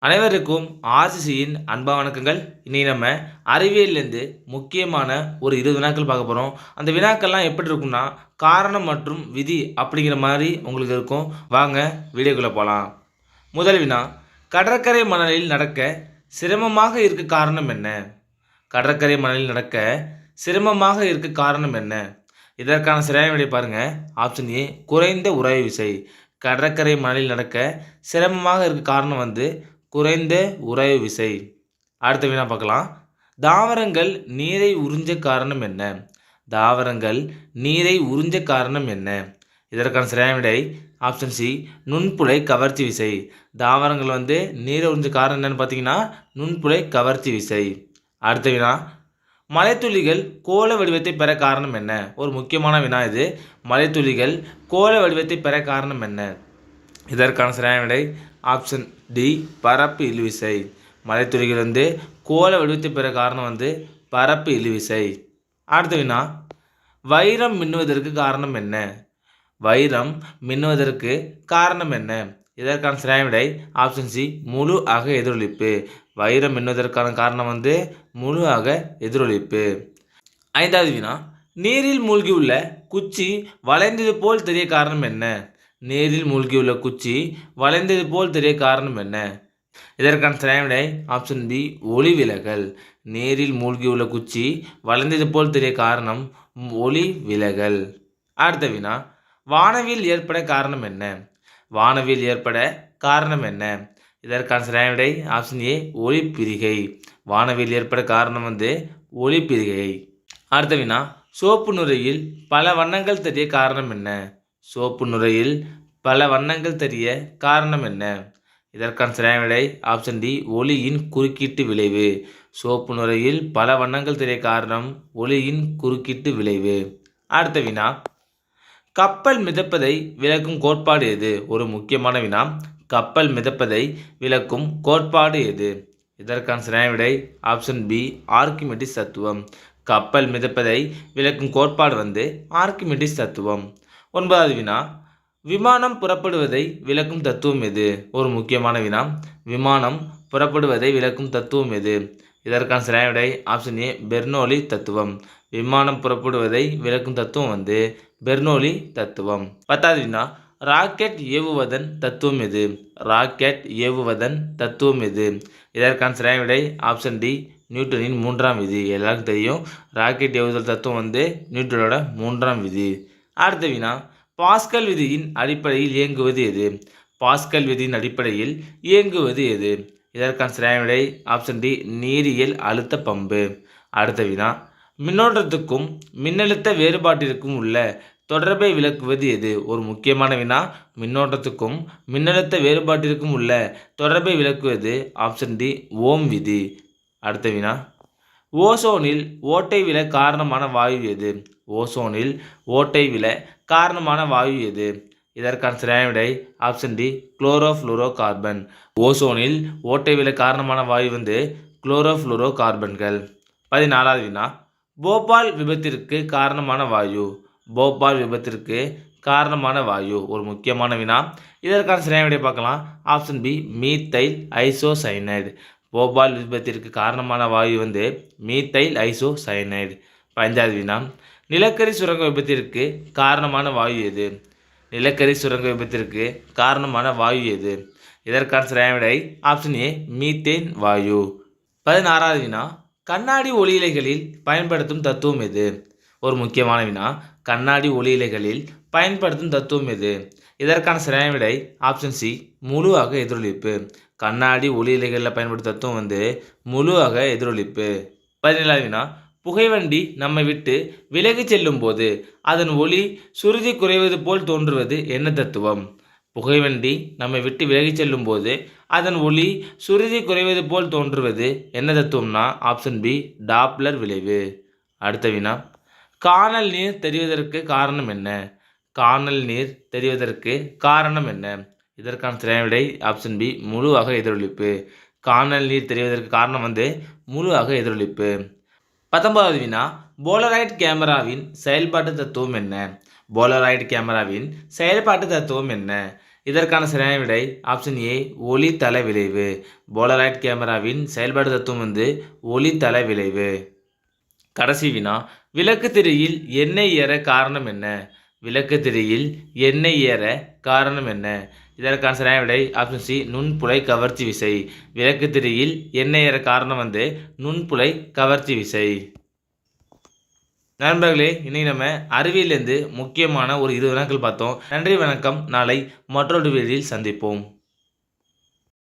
அனைவருக்கும் ஆர்சிசியின் அன்பா வணக்கங்கள். இன்னைக்கு நம்ம அறிவியல்லேருந்து முக்கியமான ஒரு 20 வினாக்கள் பார்க்க போகிறோம். அந்த வினாக்கள்லாம் எப்படி இருக்கும்னா, காரணம் மற்றும் விதி அப்படிங்கிற மாதிரி உங்களுக்கு இருக்கும். வாங்க வீடியோக்குள்ளே போகலாம். முதல் வினா, கடற்கரை மணலில் நடக்க சிரமமாக இருக்க காரணம் என்ன? கடற்கரை மணலில் நடக்க சிரமமாக இருக்க காரணம் என்ன? இதற்கான சரியான விடை பாருங்க. ஆப்ஷன் ஏ, குறைந்த உராய்வு விசை. கடற்கரை மணலில் நடக்க சிரமமாக இருக்க காரணம் குறைந்த உராய்வு விசை. அடுத்த வினா பார்க்கலாம். தாவரங்கள் நீரை உறிஞ்ச காரணம் என்ன? தாவரங்கள் நீரை உறிஞ்ச காரணம் என்ன? இதற்கான சரியான விடை ஆப்ஷன் சி, நுண்புழை கவர்ச்சி விசை. தாவரங்கள் நீரை உறிஞ்ச காரணம் என்னன்னு பார்த்தீங்கன்னா நுண்புழை கவர்ச்சி விசை. அடுத்த வினா, மலைத்துளிகள் கோள வடிவத்தை பெற காரணம் என்ன? ஒரு முக்கியமான வினா இது. மலைத்துளிகள் கோள வடிவத்தை பெற காரணம் என்ன? இதற்கான சரியான விடை ஆப்ஷன் டி, பரப்பு இழுவிசை. மலைத்துளிகள் கோள வடிவத்தை பெற காரணம் பரப்பு இழுவிசை. அடுத்த வினா, வைரம் மின்னுவதற்கு காரணம் என்ன? வைரம் மின்னுவதற்கு காரணம் என்ன? இதற்கான சரியான விடை ஆப்ஷன் சி, முழு அக எதிரொலிப்பு. வைரம் மின்னுவதற்கான காரணம் முழு அக எதிரொலிப்பு. ஐந்தாவது வினா, நீரில் மூழ்கியுள்ள குச்சி வளைந்தது போல் தெரிய காரணம் என்ன? நீரில் மூழ்கியுள்ள குச்சி வளைந்தது போல் தெரிய காரணம் என்ன? இதற்கான சரியான விடை ஆப்ஷன் பி, ஒளி விலகல். நீரில் மூழ்கியுள்ள குச்சி வளைந்தது போல் தெரிய காரணம் ஒளி விலகல். அடுத்த வினா, வானவில் ஏற்பட காரணம் என்ன? வானவில் ஏற்பட காரணம் என்ன? இதற்கான சரியான விடை ஆப்ஷன் ஏ, ஒளிப்பிரிகை. வானவில் ஏற்பட காரணம் ஒளிப்பிரிகை. அடுத்த வினா, சோப்பு நுரையில் பல வண்ணங்கள் தெரிய காரணம் என்ன? சோப்பு நுரையில் பல வண்ணங்கள் தெரிய காரணம் என்ன? இதற்கான சரியான விடை ஆப்ஷன் டி, ஒளியின் குறுக்கீட்டு விளைவு. சோப்பு நுரையில் பல வண்ணங்கள் தெரிய காரணம் ஒளியின் குறுக்கீட்டு விளைவு. அடுத்த வினா, கப்பல் மிதப்பதை விளக்கும் கோட்பாடு எது? ஒரு முக்கியமான வினா. கப்பல் மிதப்பதை விளக்கும் கோட்பாடு எது? இதற்கான சரியான விடை ஆப்ஷன் பி, ஆர்க்கிமெடிஸ் தத்துவம். கப்பல் மிதப்பதை விளக்கும் கோட்பாடு ஆர்க்கிமெடிஸ் தத்துவம். 9வது வினா, விமானம் புறப்படுவதை விளக்கும் தத்துவம் எது? ஒரு முக்கியமான வினா. விமானம் புறப்படுவதை விளக்கும் தத்துவம் எது? இதற்கான சரியான விடை ஆப்ஷன் ஏ, பெர்னோலி தத்துவம். விமானம் புறப்படுவதை விளக்கும் தத்துவம் பெர்னோலி தத்துவம். 10வது வினா, ராக்கெட் ஏவுவதன் தத்துவம் எது? ராக்கெட் ஏவுவதன் தத்துவம் எது? இதற்கான சரியான விடை ஆப்ஷன் டி, நியூட்டனின் 3ஆம் விதி. எல்லாருக்கும் தெரியும், ராக்கெட் ஏவுதல் தத்துவம் நியூட்டனோட 3ஆம் விதி. அடுத்த வினா, பாஸ்கல் விதியின் அடிப்படையில் இயங்குவது எது? பாஸ்கல் விதியின் அடிப்படையில் இயங்குவது எது? இதற்கான சரியான விடை ஆப்ஷன் டி, நீரியல் அழுத்த பம்பு. அடுத்த வினா, மின்னோட்டத்துக்கும் மின்னழுத்த வேறுபாட்டிற்கும் உள்ள தொடர்பை விளக்குவது எது? ஒரு முக்கியமான வினா. மின்னோட்டத்துக்கும் மின்னழுத்த வேறுபாட்டிற்கும் உள்ள தொடர்பை விளக்குவது ஆப்ஷன் டி, ஓம் விதி. அடுத்த வினா, ஓசோனில் ஓட்டை விழ காரணமான வாயு எது? ஓசோனில் ஓட்டை விழ காரணமான வாயு எது? இதற்கான சரியான விடை ஆப்ஷன் டி, குளோரோஃப்ளூரோ கார்பன். ஓசோனில் ஓட்டை விழ காரணமான வாயு குளோரோஃப்ளூரோ கார்பன்கள். 14வது வினா, போபால் விபத்திற்கு காரணமான வாயு. போபால் விபத்திற்கு காரணமான வாயு ஒரு முக்கியமான வினா. இதற்கான சரியான விடை பார்க்கலாம். Option B, methyl isocyanide. Bhopal விபத்திற்கு காரணமான வாயு மீத்தைல் ஐசோசைனைடு. 15வது வினா, நிலக்கரி சுரங்க விபத்திற்கு காரணமான வாயு எது? நிலக்கரி சுரங்க விபத்திற்கு காரணமான வாயு எது? இதற்கான சரியான விடை ஆப்ஷன் ஏ, மீத்தேன் வாயு. 16வது வினா, கண்ணாடி ஒளியிலைகளில் பயன்படுத்தும் தத்துவம் எது? ஒரு முக்கியமான வினா. கண்ணாடி ஒளியிலைகளில் பயன்படுத்தும் தத்துவம் எது? இதற்கான சரியான விடை ஆப்ஷன் சி, முழு அக எதிரொலிப்பு. கண்ணாடி ஒளியிலைகளில் பயன்படுத்தும் தத்துவம் முழு அக எதிரொலிப்பு. 17வது வினா, புகைவண்டி நம்மை விட்டு விலகி செல்லும் போது அதன் ஒளி சுருதி குறைவது போல் தோன்றுவது என்ன தத்துவம்? புகைவண்டி நம்மை விட்டு விலகி செல்லும் போது அதன் ஒளி சுருதி குறைவது போல் தோன்றுவது என்ன தத்துவம்னா ஆப்ஷன் பி, டாப்ளர் விளைவு. அடுத்த வினா, கானல் நீர் தெரிவதற்கு காரணம் என்ன? கானல் நீர் தெரிவதற்கு காரணம் என்ன? இதற்கான சரியான விடை ஆப்ஷன் பி, முழு அக எதிரொலிப்பு. கானல் நீர் தெரிவதற்கு காரணம் முழு அக எதிரொலிப்பு. 19வது வினா, போலராய்டு கேமராவின் செயல்பாட்டு தத்துவம் என்ன? போலராய்டு கேமராவின் செயல்பாட்டு தத்துவம் என்ன? இதற்கான சரியான விடை ஆப்ஷன் ஏ ஒளித்தள விளைவு. போலராய்ட் கேமராவின் செயல்பாடு தத்துவம் வந்து ஒளித்தள விளைவு. கடைசி வினா, விளக்கு திரையில் எண்ணெய் ஏற காரணம் என்ன? விளக்கு திரையில் எண்ணெய் ஏற காரணம் என்ன? இதற்கான சரியான விடை ஆப்ஷன் சி நுண்புலை கவர்ச்சி விசை. விளக்கு திரையில் எண்ணெய் ஏற காரணம் வந்து நுண்புலை கவர்ச்சி விசை. நண்பர்களே, இன்னைக்கு நம்ம அறிவியலேருந்து முக்கியமான ஒரு 20 வினாக்கள் பார்த்தோம். நன்றி, வணக்கம். நாளை மற்றொரு வீடியோவில் சந்திப்போம்.